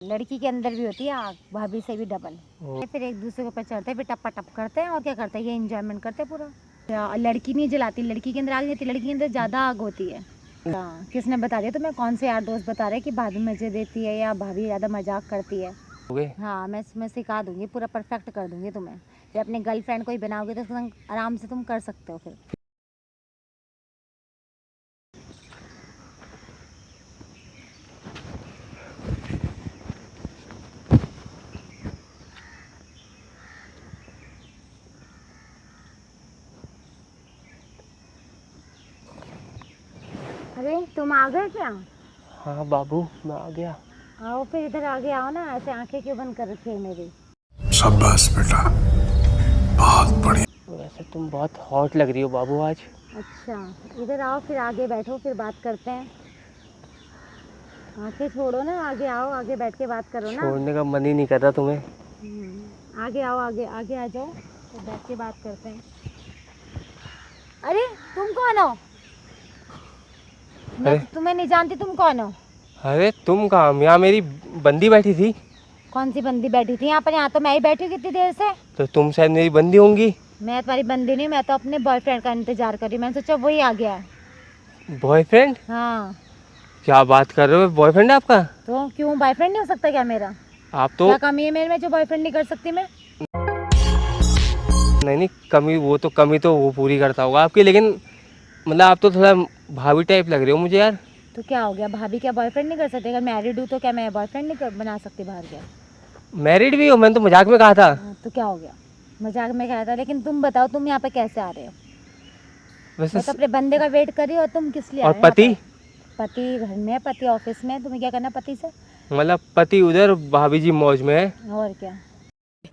लड़की के अंदर भी होती है आग, भाभी से भी डबल। फिर एक दूसरे के ऊपर चढ़ते हैं, फिर टप्पा टप करते हैं और क्या करते हैं, ये एंजॉयमेंट करते हैं पूरा। लड़की नहीं जलाती, लड़की के अंदर आग नहीं होती, लड़की के अंदर ज़्यादा आग होती है। किसने बता दिया तुम्हें? कौन से यार दोस्त बता रहे कि भाभी मजे देती है या भाभी ज़्यादा मजाक करती है? हाँ, मैं सिखा दूंगी, पूरा परफेक्ट कर दूंगी तुम्हें। जब अपने गर्लफ्रेंड को ही बनाओगे तो आराम से तुम कर सकते हो फिर। अरे तुम आ गए क्या? हाँ बाबू, मैं आ गया। आओ फिर इधर आगे आओ ना, ऐसे आंखें क्यों बंद कर रखी है मेरी? शाबाश बेटा, बहुत बढ़िया। वैसे तुम बहुत हॉट लग रही हो बाबू आज। अच्छा, इधर आओ फिर आगे बैठो, फिर बात करते हैं। आंखें छोड़ो ना, आगे आओ, आगे बैठ के बात करो ना। छोड़ने का मन ही नहीं कर रहा तुम्हें। आगे आओ, आगे आगे आ जाओ, तो बैठ के बात करते हैं। अरे तुम कौन हो? मैं तो तुम्हें नहीं जानती, तुम कौन हो? अरे तुम कहाँ? यहाँ मेरी बंदी बैठी थी। कौन सी बंदी बैठी थी यहाँ पर? यहाँ तो मैं ही बैठी हूँ कितनी देर से। तो तुम शायद मेरी बंदी होंगी। मैं तुम्हारी बंदी नहीं, मैं तो अपने बॉयफ्रेंड का इंतजार कर रही हूँ। मैंने सोचा वही आ गया है। बॉयफ्रेंड? हाँ। क्या बात कर रहे हो? बॉयफ्रेंड है आपका? तो क्यों, बॉयफ्रेंड नहीं हो सकता क्या मेरा? आप तो क्या कमी है मेरे में जो बॉयफ्रेंड नहीं कर सकती मैं? नहीं कमी, कमी तो वो पूरी करता होगा आपकी, लेकिन मतलब आप तो थोड़ा भाभी टाइप लग रहे हो मुझे यार। तो क्या हो गया, भाभी क्या बॉयफ्रेंड नहीं कर सकते? अगर मैरिड हूँ तो क्या मैं बॉयफ्रेंड नहीं बना सकती बाहर? क्या मैरिड भी हो? मैंने तो मजाक में कहा था। तो क्या हो गया, मजाक में कहा था। लेकिन तुम बताओ, तुम यहाँ पे कैसे आ रहे हो? वैसे मैं तो अपने बंदे का वेट कर रही हूँ और तुम किस लिए और आ रहे हो? पति? पति घर में है, पति ऑफिस में। तुम्हें क्या करना पति से? मतलब पति उधर, भाभी जी मौज में है। और क्या?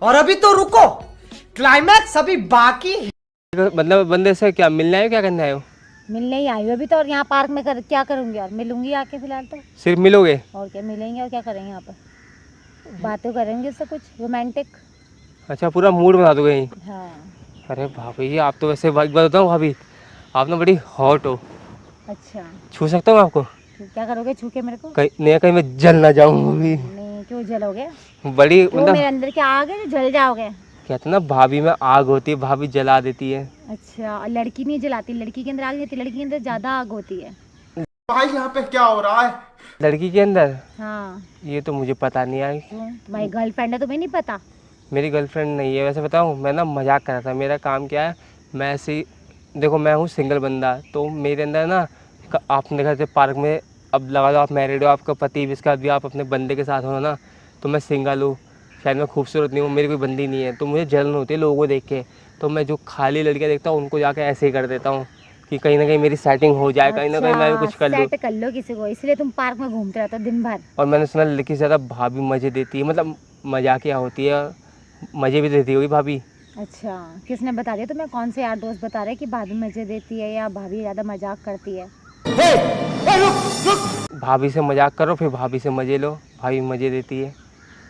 और अभी तो रुको, क्लाइमैक्स अभी बाकी है। मतलब बंदे से क्या मिलना है, क्या करना है? मिलने ही आई हूँ अभी तो। और यहाँ पार्क में क्या करूँगी? और मिलूंगी आके फिलहाल तो। सिर्फ मिलोगे? और क्या मिलेंगे, और क्या करेंगे यहाँ पर? बातें करेंगे इससे कुछ रोमांटिक। अच्छा, पूरा मूड बना दोगे यहीं? हाँ। अरे भाभी जी, आप तो वैसे एक बात बताऊँ भाभी, आप ना बड़ी हॉट हो। अच्छा, छू सकता हूँ आपको? क्या करोगे छू के मेरे को? कहीं मैं जल ना जाऊँ भाभी। नहीं, क्यों जलोगे? बड़ी क्यों, मतलब मेरे अंदर क्या आग है जो जल जाओगे? कहते ना, भाभी में आग होती है, भाभी जला देती है। अच्छा, और लड़की नहीं जलाती, लड़की के अंदर आग नहीं होती, लड़की के अंदर ज्यादा आग होती है। भाई यहाँ पे क्या हो रहा है? लड़की के अंदर? हाँ। ये तो मुझे पता नहीं यार। तुम्हारी गर्लफ्रेंड है, तुम्हें नहीं पता? मेरी गर्लफ्रेंड नहीं है। वैसे बताऊँ, मैं ना मजाक कर रहा था। मेरा काम क्या है, मैं ऐसे ही देखो, मैं हूँ सिंगल बंदा, तो मेरे अंदर ना आपने देखा थे पार्क में, अब लगा लो आप मैरिड हो, आपका पति भी, इसके बाद भी आप अपने बंदे के साथ हो ना, तो मैं सिंगल हूँ, शायद मैं खूबसूरत नहीं हूँ, मेरी कोई बंदी नहीं है, तो मुझे जलन होती है लोगों को देख के। तो मैं जो खाली लड़कियाँ देखता हूँ उनको जाके ऐसे ही कर देता हूँ कि कहीं ना कहीं मेरी सेटिंग हो जाए, कहीं ना कहीं मैं भी कुछ कर लूँ। सेट कर लो किसी को, इसलिए तुम पार्क में घूमते रहते हो दिन भर। और मैंने सुना लड़की से ज़्यादा भाभी मज़े देती है, मतलब मजाकिया होती है, मज़े भी देती होगी भाभी। अच्छा, किसने बता दिया तुम्हें? कौन से यार दोस्त बता रहे कि भाभी मजे देती है या भाभी ज़्यादा मजाक करती है? भाभी से मजाक करो, फिर भाभी से मज़े लो, भाभी मज़े देती है।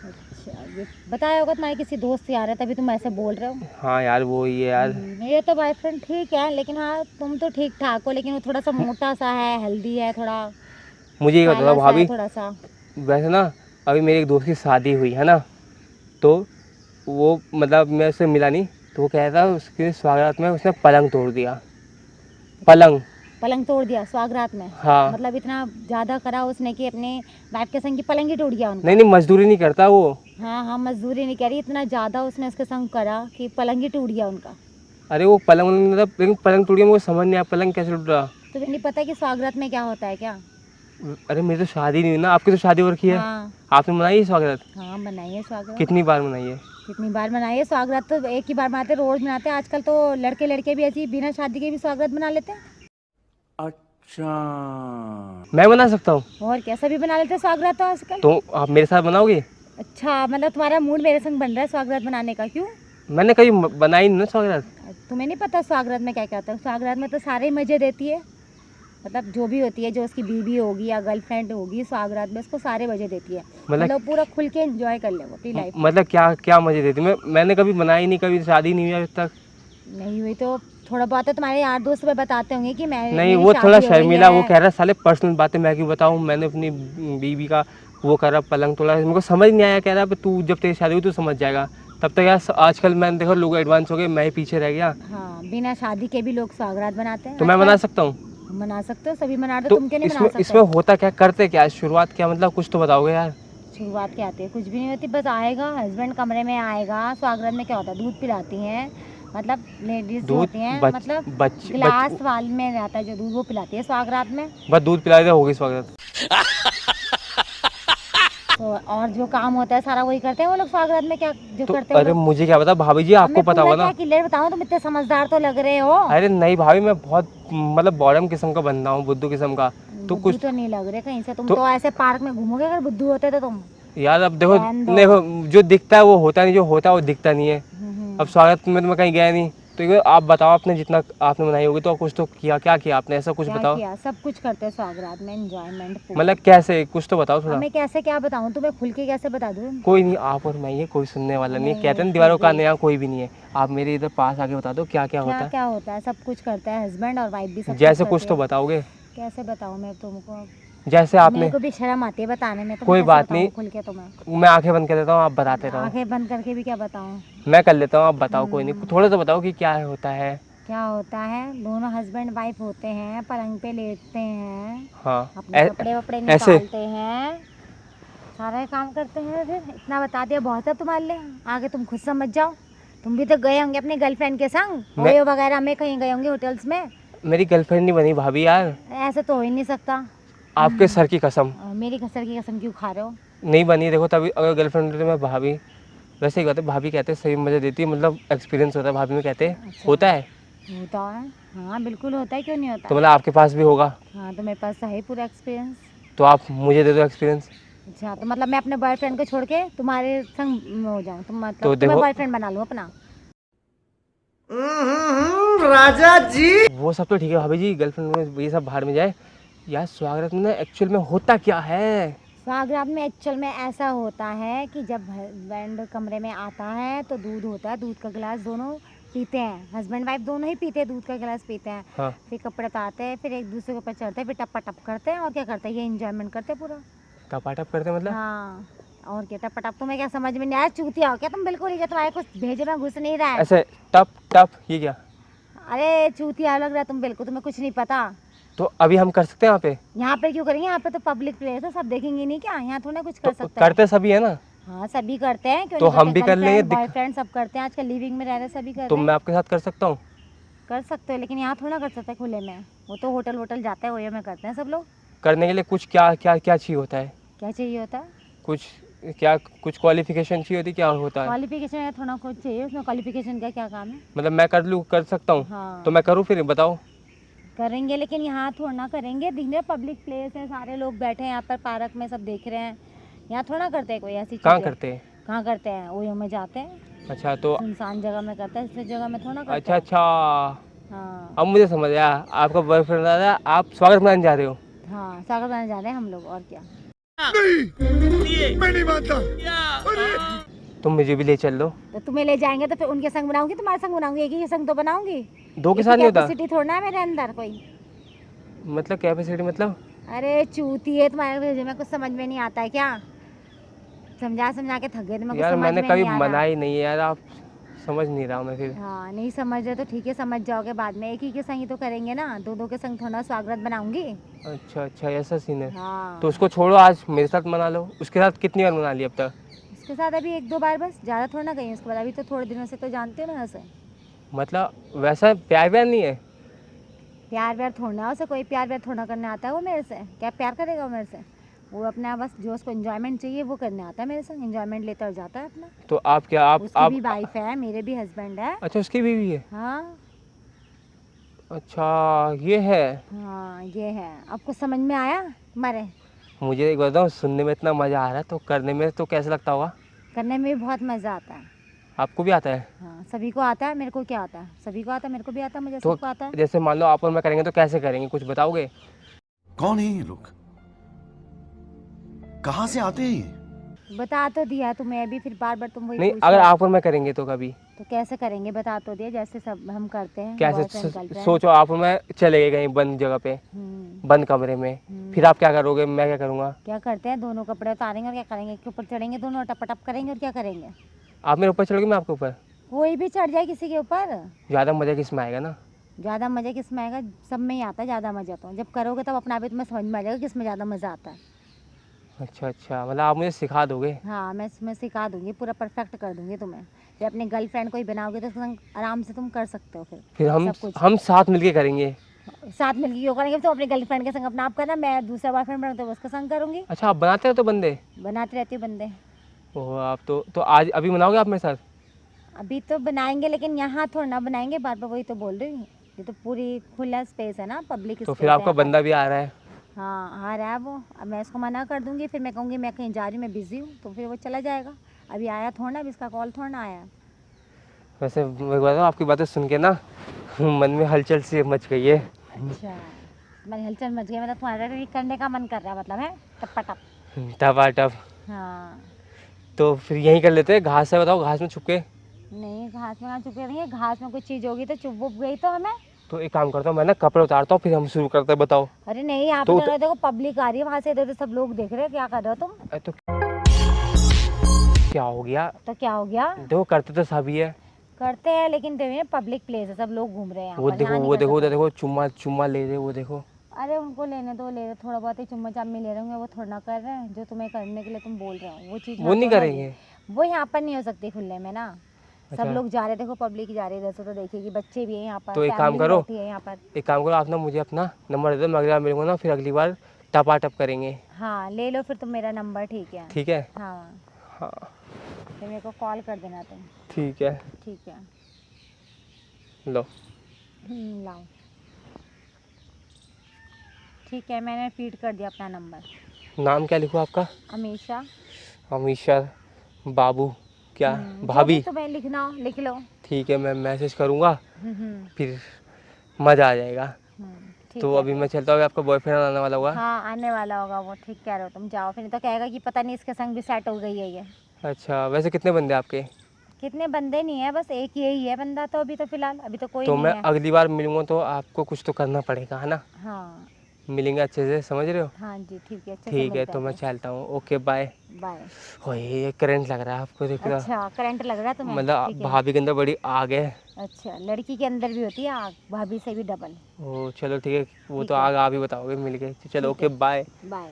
अच्छा, ये बताया होगा तुम्हारे किसी दोस्त यार है, तभी तुम ऐसे बोल रहे हो। हाँ यार, वो ही है यार। मेरे तो बॉयफ्रेंड ठीक है, लेकिन हाँ तुम तो ठीक ठाक हो, लेकिन वो थोड़ा सा मोटा सा है, हेल्दी है थोड़ा। मुझे ये बताओ भाभी, थोड़ा सा वैसे ना अभी मेरी एक दोस्त की शादी हुई है ना, तो वो मतलब मैं उससे मिला नहीं, तो वो कह रहा था उसके स्वागत में उसने पलंग तोड़ दिया। पलंग तोड़ दिया स्वागरात में? हाँ। मतलब इतना ज्यादा करा उसने कि अपने वाइफ के संग की पलंग ही टूट गया उनका? नहीं, मजदूरी नहीं करता वो। हाँ, मजदूरी नहीं कह रही, इतना ज्यादा उसने उसके संग करा कि पलंग ही टूट गया उनका। अरे वो पलंग मतलब, लेकिन पलंग टूट गया, मुझे समझ नहीं आया पलंग कैसे टूट रहा। तुम्हें नहीं पता कि स्वागरात में क्या होता है क्या? अरे मेरी तो शादी नहीं हुई ना, आपकी तो शादी हो रखी है। हाँ। आपने मनाई है स्वागत? हाँ, बनाई है स्वागत। कितनी बार मनाई है? कितनी बार मनाई है स्वागत? तो एक ही बार मनाते, रोज मनाते। आजकल तो लड़के लड़के भी ऐसी बिना शादी के भी स्वागत बना लेते हैं। अच्छा, मैं बना सकता हूँ? और क्या, सभी बना लेते हैं स्वागत तो आजकल। तो आप मेरे साथ बनाओगे? अच्छा, मतलब तुम्हारा मूड मेरे संग बन रहा है स्वागत बनाने का? क्यों? मैंने कभी बनाई नहीं ना स्वागत। तुम्हें नहीं पता स्वागत में क्या क्या होता है? स्वागत में तो सारे ही मजे देती है, मतलब जो भी होती है, जो उसकी बीवी होगी या गर्लफ्रेंड होगी, स्वागरात में उसको सारे मजे देती है। मतलब पूरा खुल के एंजॉय कर ले वो अपनी लाइफ। मतलब क्या क्या मजे देती? मैंने कभी बनाई नहीं, कभी शादी नहीं हुई अभी तक। नहीं हुई तो थोड़ा बहुत तो तुम्हारे यार दोस्त में बताते होंगे कि मैं नहीं, वो थोड़ा शर्मिला, वो कह रहा है साले पर्सनल बातें मैं क्यों बताऊं, मैंने अपनी बीवी का वो करा, पलंग तोड़ा, मेरे को समझ नहीं आया। कह रहा तू जब तेरी शादी हुई तो समझ जाएगा। तब तक यार आजकल मैंने देखो लोग एडवांस हो गए, मैं ही पीछे रह गया। हाँ, बिना शादी के भी लोग स्वागरात बनाते हैं। तो मैं मना सकता हूँ? मना सकते हो, सभी मना रहे, तो तुम क्यों नहीं मना सकते? इसमें होता क्या, करते क्या, शुरुआत क्या, मतलब कुछ तो बताओगे यार। शुरुआत क्या आती है? कुछ भी नहीं होती, बस आएगा हस्बैंड कमरे में आएगा। स्वागरात में क्या होता है? दूध पिलाती हैं, मतलब लेडीज दूध होती हैं, मतलब गिलास वाल में रहता है जो दूध, वो पिलाती है स्वागरात में। बस दूध पिला दे, होगी स्वागत। तो और जो काम होता है सारा वही करते हैं वो लोग स्वागरात में, क्या जो तो करते हैं अरे मुझे क्या पता भाभी जी, आपको पता होगा ना। क्लियर बताऊं, तुम इतने समझदार तो लग रहे हो। अरे नहीं भाभी, मैं बहुत मतलब बॉडम किस्म का बंदा हूँ, बुद्धू किस्म का। तो बुद्धू कुछ तो नहीं लग रहे कहीं से, तुम तो ऐसे पार्क में घूमोगे अगर बुद्धू होते तो तुम। यार अब देखो, रहने दो। देखो जो दिखता है वो होता नहीं, जो होता है वो दिखता नहीं है। अब स्वागत में तो मैं कहीं गया नहीं, तो ये आप बताओ, आपने जितना आपने बनाई होगी तो कुछ तो किया, क्या किया आपने, ऐसा कुछ क्या बताओ। किया? सब कुछ करते हैं स्वागरात में, एंजॉयमेंट। मतलब कैसे, कुछ तो बताओ थोड़ा। मैं कैसे क्या बताऊं तुम्हें, खुल के कैसे बता दूं? कोई नहीं, आप और मैं, ये कोई सुनने वाला नहीं है। नहीं, कहते हैं नहीं, दीवारों फिर का भी। नया कोई भी नहीं है। आप मेरे इधर पास आके बता दो क्या क्या होता है। क्या होता है? सब कुछ करता है हस्बैंड और वाइफ भी, सब जैसे कुछ कुछ करती तो है। बताओगे। कैसे बताऊं मैं तुमको? जैसे आपने, मेरे को भी शर्म आती है बताने में, तो कोई मैं कैसे बात बताऊं नहीं, खुल के तुम्हें? मैं आंखें बंद कर देता हूँ, आप बताते रहो। आंखें बंद करके भी क्या बताऊं? मैं कर लेता हूँ, आप बताओ, कोई नहीं, थोड़ा तो बताओ कि क्या होता है। क्या होता है? दोनों हस्बैंड वाइफ होते हैं, पलंग पे लेटते हैं, हाँ, अपने कपड़े वपड़े ऐसे निकालते हैं, सारे काम करते हैं। फिर इतना बता दिया बहुत है तुम्हारे लिए, आगे तुम खुद समझ जाओ। तुम भी तो गए होंगे अपनी गर्लफ्रेंड के संग ओयो वगैरह में, कहीं गए होंगे होटल्स में। मेरी गर्लफ्रेंड नहीं बनी भाभी यार, ऐसे तो हो ही नहीं सकता। आपके सर की कसम। मेरी कसर की कसम क्यों खा रहे हो? नहीं बनी, देखो तभी अगर गर्लफ्रेंड होती तो मैं भाभी, वैसे ही कहते भाभी, कहते सही मजा देती है, मतलब एक्सपीरियंस होता है भाभी में, कहते होता है। होता है, हाँ बिल्कुल होता है, क्यों नहीं होता? तो मतलब आपके पास भी होगा, हाँ, तो मेरे पास तो है पूरा एक्सपीरियंस। तो आप मुझे दे दो एक्सपीरियंस। अच्छा, तो मतलब मैं अपने बॉयफ्रेंड को छोड़ के तुम्हारे संग में हो जाऊँ, तुम मतलब तो तुम्हें देखो, बॉयफ्रेंड बना लूँ अपना? राजा जी। वो सब तो ठीक है भाभी जी, गर्लफ्रेंड में ये सब बाहर में जाए। यार स्वागत में एक्चुअल में होता क्या है? स्वागरात में एक्चुअल में ऐसा होता है कि जब हस्बैंड कमरे में आता है तो दूध होता है, दूध का गिलास दोनों पीते हैं, हस्बैंड वाइफ दोनों ही पीते हैं, दूध का गिलास पीते हैं। हाँ। फिर कपड़े उतारते हैं, फिर एक दूसरे के ऊपर चढ़ते हैं, फिर टप्पा टप करते हैं, और क्या करते हैं, ये एंजॉयमेंट करते हैं पूरा। टपाटप करते मतलब? हाँ, और क्या टप्पा टप? तुम्हें क्या समझ में नहीं आया? चूतिया हो क्या तुम? बिल्कुल ही, तुम्हारे कुछ भेजे में घुस नहीं रहा है। ऐसे टप टप, ये क्या? अरे चूतिया लग रहा है तुम, बिल्कुल तुम्हें कुछ नहीं पता। तो अभी हम कर सकते हैं यहाँ पे? यहाँ पे क्यों करेंगे? यहाँ पे तो पब्लिक प्लेस है, सब देखेंगे नहीं क्या? यहाँ थोड़ा कुछ कर तो सकते हैं। करते सभी है ना? हाँ, सभी करते हैं, क्यों तो नहीं हम भी कर लेंगे, बॉयफ्रेंड सब करते हैं, आजकल लिविंग में रह रहे सभी कर तो रहे हैं। मैं आपके साथ कर सकता हूँ? कर सकते हो, लेकिन यहाँ थोड़ा कर सकते हैं खुले में। वो तो होटल वोटल जाता है, वही में करते हैं सब लोग। करने के लिए कुछ क्या क्या क्या चाहिए होता है? क्या चाहिए होता है? कुछ क्या, कुछ क्वालिफिकेशन चाहिए होती, क्या होता है? क्वालिफिकेशन है, थोड़ा कुछ चाहिए उसमें। क्वालिफिकेशन का क्या काम है? मतलब मैं कर लूँ, कर सकता हूँ? हाँ, तो मैं करूँ फिर, बताओ। करेंगे, लेकिन यहाँ थोड़ा ना करेंगे। दिख रहे पब्लिक प्लेस है, सारे लोग बैठे हैं यहाँ पर पार्क में, सब देख रहे हैं। यहाँ थोड़ा करते हैं कोई ऐसी चीज़। कहाँ करते हैं? कहाँ करते हैं? ओयो में जाते हैं, अच्छा, तो सुनसान जगह में करते हैं, इस जगह में थोड़ा करते अच्छा हैं। अच्छा, हाँ अब मुझे समझ आया, आपका बॉयफ्रेंड आ रहा है, आप स्वागत मनाने जा रहे हो? हाँ, स्वागत बनाने जा रहे हैं हम लोग, और क्या। मैं नहीं मानता। तुम मुझे भी ले चल लो। तो तुम्हें ले जाएंगे तो फिर उनके संग बनाऊंगी, तुम्हारे संग बनाऊंगी, एक ही के संग तो बनाऊंगी। दो के साथ नहीं होता? कैपेसिटी थोड़ा है मेरे अंदर कोई। मतलब कैपेसिटी मतलब? अरे चूती है तुम्हारे भेजे में, कुछ समझ में नहीं आता है क्या? समझा समझा के थक गए तुम्हें, कुछ यार समझ मैंने में कभी नहीं आ रहा। मना ही नहीं है यार, आप समझ नहीं रहा हूँ मैं फिर। हाँ, नहीं समझ रहे तो ठीक है, समझ जाओगे बाद में। एक ही के संग ही तो करेंगे ना, दो दो के संग थोड़ा स्वागत बनाऊंगी। अच्छा अच्छा, ऐसा सीन है। हाँ, तो उसको छोड़ो, आज मेरे साथ मना लो। उसके साथ कितनी बार मना लिया अब तक? उसके साथ अभी एक दो बार बस, ज़्यादा थोड़ा ना गई उसके बाद। अभी तो थोड़े दिनों से तो जानते हो ना उसे। मतलब वैसा प्यार व्यार नहीं है? प्यार व्यार थोड़ा, उसे कोई प्यार व्यार थोड़ा करने आता है वो मेरे से? क्या प्यार करेगा वो मेरे से? वो अपना बस जो उसको एंजॉयमेंट चाहिए वो करने आता है मेरे संग, एंजॉयमेंट लेता और जाता है अपना। तो आप क्या, उसकी भी वाइफ है, मेरे भी हस्बैंड है। अच्छा, उसकी बीवी है? हाँ अच्छा, ये है। हाँ, ये है। आपको समझ में आया तुम्हारे? मुझे एक बताओ, सुनने में इतना मज़ा आ रहा है, तो करने में तो कैसा लगता होगा? करने में भी बहुत मज़ा आता है। आपको भी आता है? हाँ, सभी को आता है, मेरे को क्या आता है? सभी को आता है, मेरे को भी आता है, मुझे तो सबको आता है। जैसे मान लो आप और मैं करेंगे तो कैसे करेंगे, कुछ बताओगे? कौन है ये लोग? कहाँ से आते हैं ये? बता तो दिया तुम्हें अभी, फिर बार बार तुम वही नहीं पूछ अगर रहे हो। आप और मैं करेंगे तो कभी तो कैसे करेंगे बता तो दिया, जैसे सब हम करते हैं कैसे boyfriend girlfriend। सोचो आप और मैं चले गए कहीं बंद जगह पे, बंद कमरे में, फिर आप क्या करोगे, मैं क्या करूँगा? क्या करते हैं, दोनों कपड़े उतारेंगे और क्या करेंगे, के ऊपर चढ़ेंगे दोनों, टप टप करेंगे और क्या करेंगे। आप मेरे ऊपर चढ़ोगे, मैं आपके ऊपर? कोई भी चढ़ जाए किसी के ऊपर। ज़्यादा मज़ा किसमें आएगा ना? ज़्यादा मज़ा किस में आएगा, सब में ही आता है ज़्यादा मज़ा। तो जब करोगे तब अपना भी तुम्हें समझ में आ जाएगा किस में ज़्यादा मज़ा आता है। अच्छा मतलब आप मुझे सिखा दोगे? हाँ मैं सिखा दूंगी, पूरा परफेक्ट कर दूंगी तुम्हें। जब अपनी गर्लफ्रेंड को ही बनाओगे तो उसके संग आराम से तुम कर सकते हो फिर सब कुछ। हम साथ मिलके करेंगे। साथ मिलकर क्यों करेंगे, तुम अपनी गर्लफ्रेंड के संग अपना आप करना, मैं दूसरा बॉयफ्रेंड बनाऊँ तो उसके संग करूँगी। अच्छा आप बनाते हो तो बंदे? बनाती रहती हूँ बंदे। ओह आप तो आज अभी बनाओगे आप मेरे साथ? अभी तो बनाएंगे लेकिन यहाँ थोड़ा ना बनाएंगे, बार बार वही तो बोल रही हूँ। ये तो पूरी खुला स्पेस है ना, पब्लिक तो स्पेस फिर है आपका यहाँ पर। बंदा भी आ रहा है? हाँ आ रहा है वो। अब मैं इसको मना कर दूंगी, फिर मैं कहूँगी मैं कहीं जा रही हूँ, मैं बिज़ी हूँ, तो फिर वो चला जाएगा। अभी आया थोड़ा ना, अभी इसका कॉल थोड़ा ना आया। वैसे मैं बताऊँ आपकी बातें सुन के ना मन में हलचल सी मच गई है। अच्छा मेरी हलचल मच गई, मतलब तुम्हारा भी करने का मन कर रहा है, मतलब है टप्पा टप। टपाटप। हाँ तो फिर यहीं कर लेते हैं, घास है, बताओ घास में छुप के। नहीं घास में कहाँ चुपके रहेंगे, घास में कुछ चीज़ होगी तो चुप वुप गई तो हमें। तो एक काम करता हूँ मैं ना, कपड़े उतारता हूँ फिर हम शुरू करते हैं, बताओ। अरे नहीं यहाँ तो पे तो देखो पब्लिक आ रही है वहाँ से, इधर तो सब लोग देख रहे हैं, क्या कर रहे हो तुम। तो क्या हो गया? तो क्या हो गया, देखो करते तो सभी है। करते हैं लेकिन देखिए पब्लिक प्लेस है, सब लोग घूम रहे हैं यहाँ वो पर, देखो यहाँ नहीं वो कर देखो उधर सकते। देखो, चुम्मा ले रहे, वो देखो। अरे उनको लेने दो, ले रहे थोड़ा बहुत ही चुम्मा चामी ले रहे होंगे, वो थोड़ा ना कर रहे हैं जो तुम्हें करने के लिए तुम बोल रहे हो, वो चीज़ वो नहीं यहाँ तो करेंगे? है। वो यहाँ पर नहीं हो सकती खुले में ना। अच्छा। सब लोग जा रहे, देखो पब्लिक जा रही है इधर से, तो देखिएगी बच्चे भी हैं यहाँ पर, तो एक काम फैमिली भी करो, बैठी है यहाँ पर। एक काम करो आप ना मुझे अपना नंबर दे दो, मैं अगली बार मिलूंगा ना फिर अगली बार टपाटप करेंगे। हाँ ले लो फिर तुम मेरा नंबर, ठीक है। ठीक है? हाँ हाँ फिर मेरे को कॉल कर देना तुम। ठीक है। ठीक है लो। लाओ। ठीक है मैंने फीड कर दिया अपना नंबर। नाम क्या लिखूँ आपका? हमेशा। अमीशा बाबू क्या जो भाभी? भी तुम्हें लिखना हो लिख लो। ठीक है मैं मैसेज करूँगा, हम्म, फिर मज़ा आ जाएगा। ठीक तो है। अभी मैं चलता हूँ, आपका बॉयफ्रेंड आने वाला होगा। हाँ आने वाला होगा वो, ठीक कह रहे हो तुम, जाओ फिर नहीं तो कहेगा कि पता नहीं इसके संग भी सेट हो गई है ये। अच्छा वैसे कितने बंदे आपके? कितने बंदे नहीं है, बस एक यही है बंदा तो अभी, तो फिलहाल अभी तो कोई तो नहीं मैं है। अगली बार मिलूँगा तो आपको कुछ तो करना पड़ेगा है ना? हाँ मिलेंगे अच्छे से, समझ रहे हो? हाँ जी ठीक है, अच्छे से ठीक है मिलते तो हैं मैं फिर। चलता हूँ, ओके बाय। बाय। ओए ये करंट लग रहा है आपको, देख रहा? अच्छा करंट लग रहा है तुम्हें, मतलब ठीक है। भाभी के अंदर बड़ी आग है। अच्छा लड़की के अंदर भी होती है आग, भाभी से भी डबल। ओ चलो ठीक है, वो ठीक तो है। आग आप ही बताओगे मिल के। चलो ठीक ओके है। बाय। बाय।